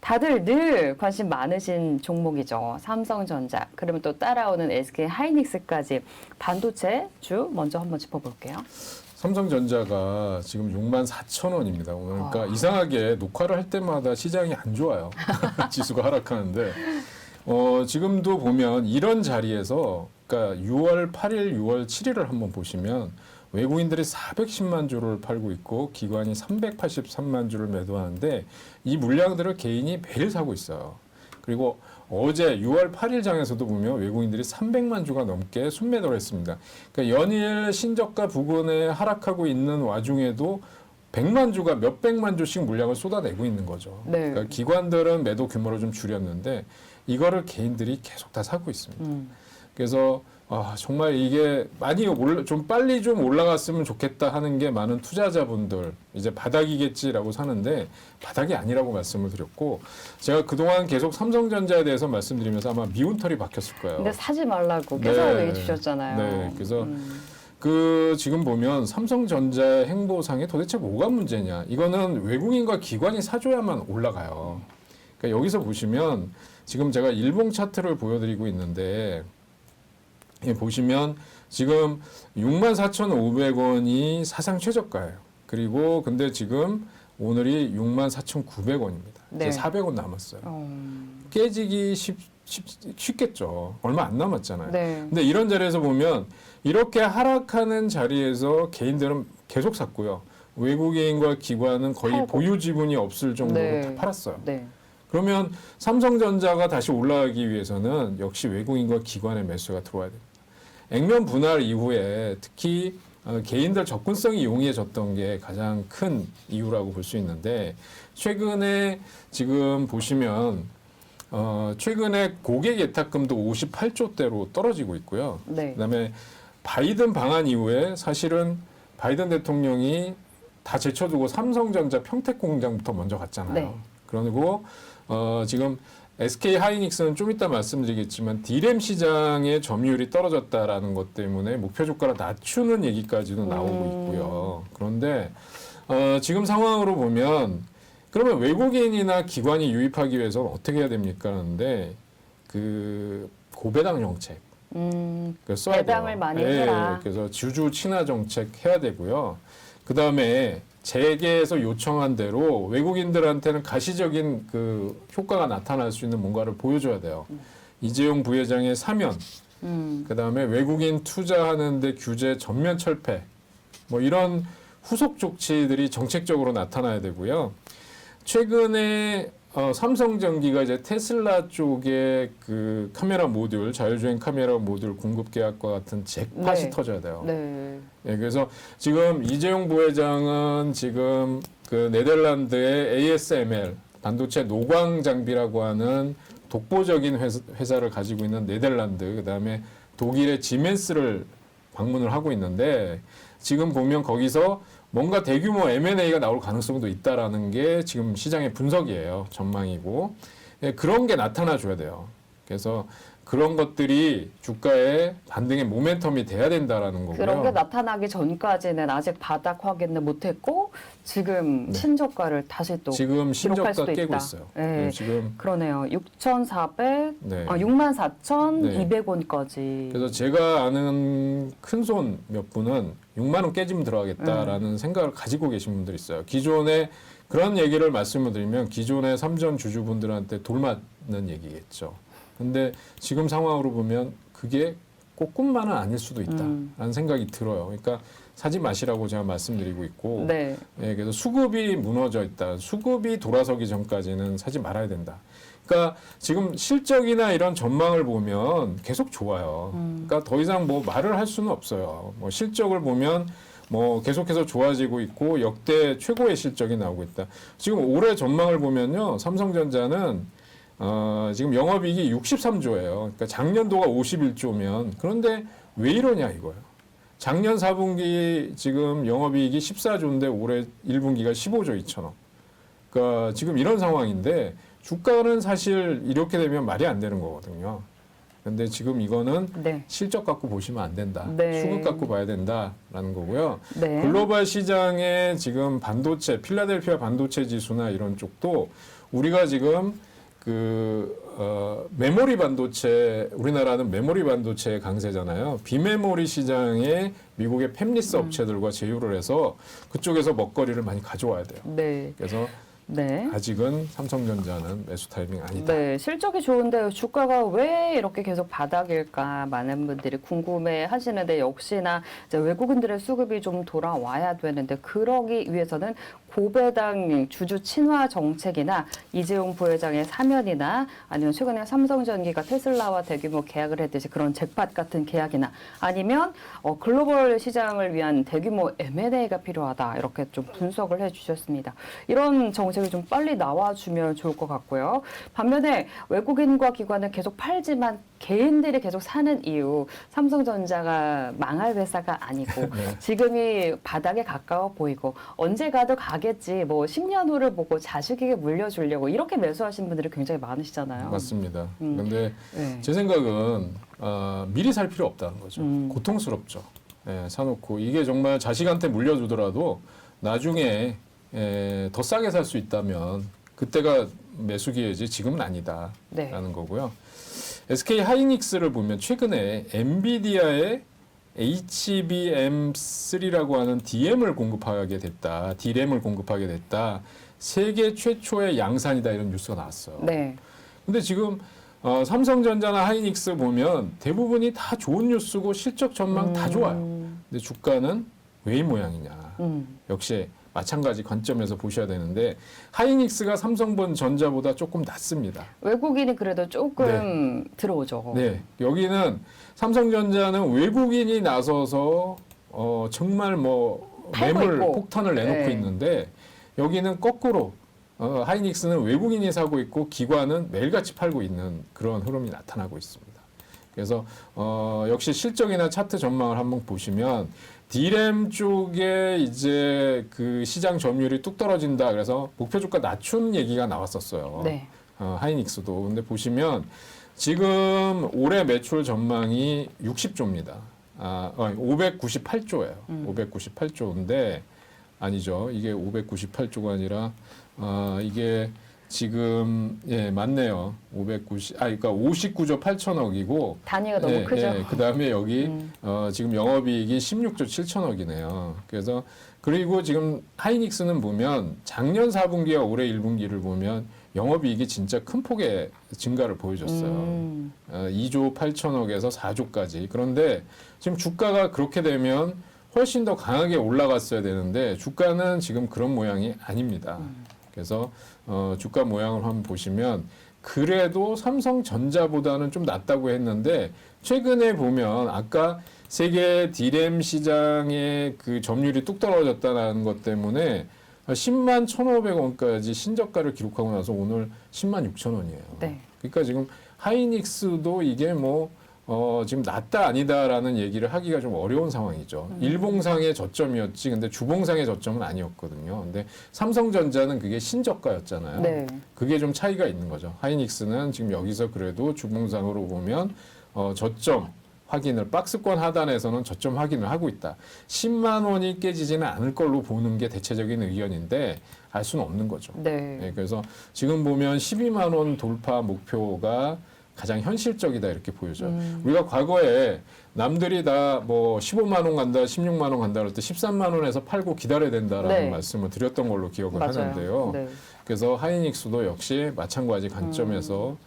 다들 늘 관심 많으신 종목이죠. 삼성전자, 그러면 또 따라오는 SK 하이닉스까지 반도체 주 먼저 한번 짚어볼게요. 삼성전자가 지금 64,000원입니다. 그러니까 이상하게 녹화를 할 때마다 시장이 안 좋아요. 지수가 하락하는데 지금도 보면 이런 자리에서 그러니까 6월 8일, 6월 7일을 한번 보시면 외국인들이 410만 주를 팔고 있고 기관이 383만 주를 매도하는데 이 물량들을 개인이 매일 사고 있어요. 그리고 어제 6월 8일 장에서도 보면 외국인들이 300만 주가 넘게 순매도를 했습니다. 그러니까 연일 신저가 부근에 하락하고 있는 와중에도 100만 주가 몇백만 주씩 물량을 쏟아내고 있는 거죠. 네. 그러니까 기관들은 매도 규모를 좀 줄였는데 이거를 개인들이 계속 다 사고 있습니다. 그래서 정말 이게 많이 좀 빨리 좀 올라갔으면 좋겠다 하는 게 많은 투자자분들 이제 바닥이겠지라고 사는데 바닥이 아니라고 말씀을 드렸고 제가 그동안 계속 삼성전자에 대해서 말씀드리면서 아마 미운 털이 박혔을 거예요. 근데 사지 말라고 계속 얘기 주셨잖아요. 네, 그래서 지금 보면 삼성전자의 행보상에 도대체 뭐가 문제냐? 이거는 외국인과 기관이 사줘야만 올라가요. 그러니까 여기서 보시면 지금 제가 일봉 차트를 보여드리고 있는데 보시면 지금 64,500원이 사상 최저가예요. 그리고 근데 지금 오늘이 64,900원입니다. 네. 이제 400원 남았어요. 깨지기 쉽겠죠. 얼마 안 남았잖아요. 네. 근데 이런 자리에서 보면 이렇게 하락하는 자리에서 개인들은 계속 샀고요. 외국인과 기관은 거의 팔고. 보유 지분이 없을 정도로 네. 다 팔았어요. 네. 그러면 삼성전자가 다시 올라가기 위해서는 역시 외국인과 기관의 매수가 들어와야 됩니다. 액면 분할 이후에 특히 개인들 접근성이 용이해졌던 게 가장 큰 이유라고 볼 수 있는데 최근에 지금 보시면 최근에 고객 예탁금도 58조대로 떨어지고 있고요. 네. 그다음에 바이든 방한 이후에 사실은 바이든 대통령이 다 제쳐두고 삼성전자 평택 공장부터 먼저 갔잖아요. 네. 그리고 지금 SK 하이닉스는 좀 이따 말씀드리겠지만 D램 시장의 점유율이 떨어졌다라는 것 때문에 목표 주가를 낮추는 얘기까지도 나오고 있고요. 그런데 지금 상황으로 보면 그러면 외국인이나 기관이 유입하기 위해서 어떻게 해야 됩니까? 하는데 그 고배당 정책 써야 배당을 돼요. 많이 해라. 그래서 주주 친화 정책 해야 되고요. 그 다음에 재계에서 요청한 대로 외국인들한테는 가시적인 그 효과가 나타날 수 있는 뭔가를 보여줘야 돼요. 이재용 부회장의 사면, 그 다음에 외국인 투자하는데 규제 전면 철폐, 뭐 이런 후속 조치들이 정책적으로 나타나야 되고요. 최근에 삼성전기가 이제 테슬라 쪽에 그 카메라 모듈, 자율주행 카메라 모듈 공급 계약과 같은 잭팟이 네. 터져야 돼요. 네. 예, 그래서 지금 이재용 부회장은 지금 그 네덜란드의 ASML 반도체 노광 장비라고 하는 독보적인 회사를 가지고 있는 네덜란드, 그다음에 독일의 지멘스를 방문을 하고 있는데 지금 보면 거기서 뭔가 대규모 M&A가 나올 가능성도 있다라는 게 지금 시장의 분석이에요. 전망이고. 예, 그런 게 나타나 줘야 돼요. 그래서 그런 것들이 주가의 반등의 모멘텀이 돼야 된다라는 거고요. 그런 게 나타나기 전까지는 아직 바닥 확인을 못했고 지금 네. 신저가를 다시 또 지금 신저가 기록할 수도 깨고 있다. 있어요. 네. 지금 그러네요. 6,400, 네. 64,200원까지. 그래서 제가 아는 큰손 몇 분은 6만 원 깨지면 들어가겠다라는 생각을 가지고 계신 분들이 있어요. 기존에 그런 얘기를 말씀을 드리면 기존의 삼전 주주분들한테 돌맞는 얘기겠죠. 근데 지금 상황으로 보면 그게 꼭 꿈만은 아닐 수도 있다라는 생각이 들어요. 그러니까 사지 마시라고 제가 말씀드리고 있고, 네. 예, 그래서 수급이 무너져 있다. 수급이 돌아서기 전까지는 사지 말아야 된다. 그러니까 지금 실적이나 이런 전망을 보면 계속 좋아요. 그러니까 더 이상 뭐 말을 할 수는 없어요. 뭐 실적을 보면 뭐 계속해서 좋아지고 있고 역대 최고의 실적이 나오고 있다. 지금 올해 전망을 보면요, 삼성전자는 지금 영업이익이 63조예요. 그러니까 작년도가 51조면 그런데 왜 이러냐 이거예요. 작년 4분기 지금 영업이익이 14조인데 올해 1분기가 15조 2천억. 그러니까 지금 이런 상황인데 주가는 사실 이렇게 되면 말이 안 되는 거거든요. 근데 지금 이거는 네. 실적 갖고 보시면 안 된다. 네. 수급 갖고 봐야 된다라는 거고요. 네. 글로벌 시장의 지금 반도체, 필라델피아 반도체 지수나 이런 쪽도 우리가 지금 메모리 반도체, 우리나라는 메모리 반도체 강세잖아요. 비메모리 시장에 미국의 팹리스 업체들과 제휴를 해서 그쪽에서 먹거리를 많이 가져와야 돼요. 네. 그래서 네. 아직은 삼성전자는 매수 타이밍 아니다. 네, 실적이 좋은데 주가가 왜 이렇게 계속 바닥일까 많은 분들이 궁금해 하시는데 역시나 이제 외국인들의 수급이 좀 돌아와야 되는데 그러기 위해서는 고배당 주주 친화 정책이나 이재용 부회장의 사면이나 아니면 최근에 삼성전기가 테슬라와 대규모 계약을 했듯이 그런 잭팟 같은 계약이나 아니면 글로벌 시장을 위한 대규모 M&A가 필요하다 이렇게 좀 분석을 해주셨습니다. 이런 정책이 좀 빨리 나와주면 좋을 것 같고요. 반면에 외국인과 기관은 계속 팔지만 개인들이 계속 사는 이유 삼성전자가 망할 회사가 아니고 네. 지금이 바닥에 가까워 보이고 언제 가도 가겠지 뭐 10년 후를 보고 자식에게 물려주려고 이렇게 매수하신 분들이 굉장히 많으시잖아요. 맞습니다. 그런데 네. 제 생각은 미리 살 필요 없다는 거죠. 고통스럽죠. 예, 사놓고 이게 정말 자식한테 물려주더라도 나중에 더 싸게 살 수 있다면 그때가 매수 기회지 지금은 아니다라는 네. 거고요. SK 하이닉스를 보면 최근에 엔비디아의 HBM3라고 하는 DRAM을 공급하게 됐다. 세계 최초의 양산이다 이런 뉴스가 나왔어요. 네. 근데 지금 삼성전자나 하이닉스 보면 대부분이 다 좋은 뉴스고 실적 전망 다 좋아요. 근데 주가는 왜 이 모양이냐. 역시 마찬가지 관점에서 보셔야 되는데 하이닉스가 삼성전자보다 조금 낮습니다. 외국인이 그래도 조금 들어오죠. 네, 여기는 삼성전자는 외국인이 나서서 정말 뭐 팔고 매물 있고. 폭탄을 내놓고 네. 있는데 여기는 거꾸로 하이닉스는 외국인이 사고 있고 기관은 매일같이 팔고 있는 그런 흐름이 나타나고 있습니다. 그래서 역시 실적이나 차트 전망을 한번 보시면 D램 쪽에 이제 그 시장 점유율이 뚝 떨어진다. 그래서 목표 주가 낮춘 얘기가 나왔었어요. 네. 하이닉스도. 근데 보시면 지금 올해 매출 전망이 60조입니다. 598조예요. 598조인데 아니죠. 이게 598조가 아니라 이게 지금 맞네요. 그러니까 59조 8천억이고 단위가 너무 크죠. 그다음에 여기 지금 영업이익이 16조 7천억이네요. 그리고 지금 하이닉스는 보면 작년 4분기와 올해 1분기를 보면 영업이익이 진짜 큰 폭의 증가를 보여줬어요. 2조 8천억에서 4조까지. 그런데 지금 주가가 그렇게 되면 훨씬 더 강하게 올라갔어야 되는데 주가는 지금 그런 모양이 아닙니다. 그래서 주가 모양을 한번 보시면 그래도 삼성전자보다는 좀 낫다고 했는데 최근에 보면 아까 세계 D램 시장의 그 점유율이 뚝 떨어졌다는 것 때문에 10만 1,500원까지 신저가를 기록하고 나서 오늘 10만 6천 원이에요. 네. 그러니까 지금 하이닉스도 이게 뭐 지금 낫다 아니다라는 얘기를 하기가 좀 어려운 상황이죠. 일봉상의 저점이었지, 근데 주봉상의 저점은 아니었거든요. 근데 삼성전자는 그게 신저가였잖아요. 네. 그게 좀 차이가 있는 거죠. 하이닉스는 지금 여기서 그래도 주봉상으로 보면 저점 확인을 박스권 하단에서는 저점 확인을 하고 있다. 10만 원이 깨지지는 않을 걸로 보는 게 대체적인 의견인데 알 수는 없는 거죠. 네. 네, 그래서 지금 보면 12만 원 돌파 목표가 가장 현실적이다 이렇게 보여져요. 우리가 과거에 남들이 다 뭐 15만 원 간다, 16만 원 간다 그럴 때 13만 원에서 팔고 기다려야 된다라는 네. 말씀을 드렸던 걸로 기억을 맞아요. 하는데요. 네. 그래서 하이닉스도 역시 마찬가지 관점에서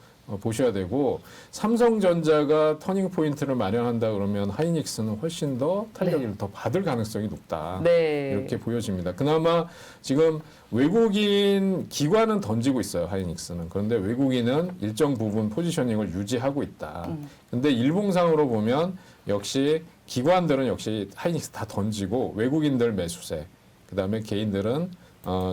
보셔야 되고 삼성전자가 터닝 포인트를 마련한다 그러면 하이닉스는 훨씬 더 탄력을 더 받을 가능성이 높다. 네. 이렇게 보여집니다. 그나마 지금 외국인 기관은 던지고 있어요. 하이닉스는. 그런데 외국인은 일정 부분 포지셔닝을 유지하고 있다. 근데 일봉상으로 보면 역시 기관들은 역시 하이닉스 다 던지고 외국인들 매수세, 그다음에 개인들은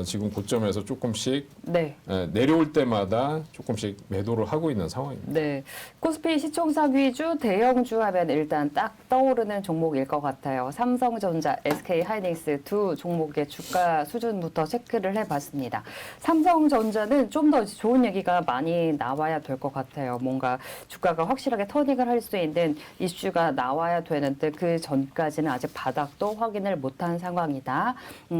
지금 고점에서 조금씩 네. 내려올 때마다 조금씩 매도를 하고 있는 상황입니다. 네. 코스피 시총상 위주 대형주 하면 일단 딱 떠오르는 종목일 것 같아요. 삼성전자, SK하이닉스 두 종목의 주가 수준부터 체크를 해봤습니다. 삼성전자는 좀 더 좋은 얘기가 많이 나와야 될 것 같아요. 뭔가 주가가 확실하게 터닝을 할 수 있는 이슈가 나와야 되는데 그 전까지는 아직 바닥도 확인을 못한 상황이다.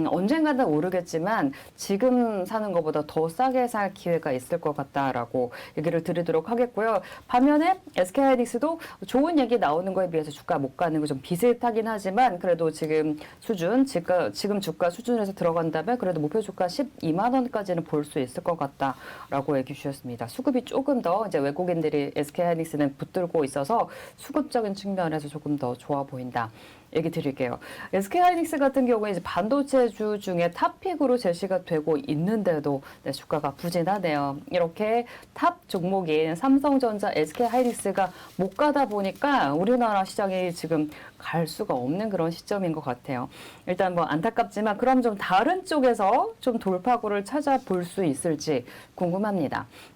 언젠가는 오르겠지만 지금 사는 것보다 더 싸게 살 기회가 있을 것 같다라고 얘기를 드리도록 하겠고요. 반면에 SK하이닉스도 좋은 얘기 나오는 거에 비해서 주가 못 가는 거 좀 비슷하긴 하지만 그래도 지금 수준, 지금 주가 수준에서 들어간다면 그래도 목표 주가 12만 원까지는 볼 수 있을 것 같다라고 얘기 주셨습니다. 수급이 조금 더 이제 외국인들이 SK하이닉스는 붙들고 있어서 수급적인 측면에서 조금 더 좋아 보인다. 얘기 드릴게요. SK하이닉스 같은 경우에 이제 반도체주 중에 탑픽으로 제시가 되고 있는데도 네, 주가가 부진하네요. 이렇게 탑 종목인 삼성전자, SK하이닉스가 못 가다 보니까 우리나라 시장이 지금 갈 수가 없는 그런 시점인 것 같아요. 일단 뭐 안타깝지만 그럼 좀 다른 쪽에서 좀 돌파구를 찾아볼 수 있을지 궁금합니다.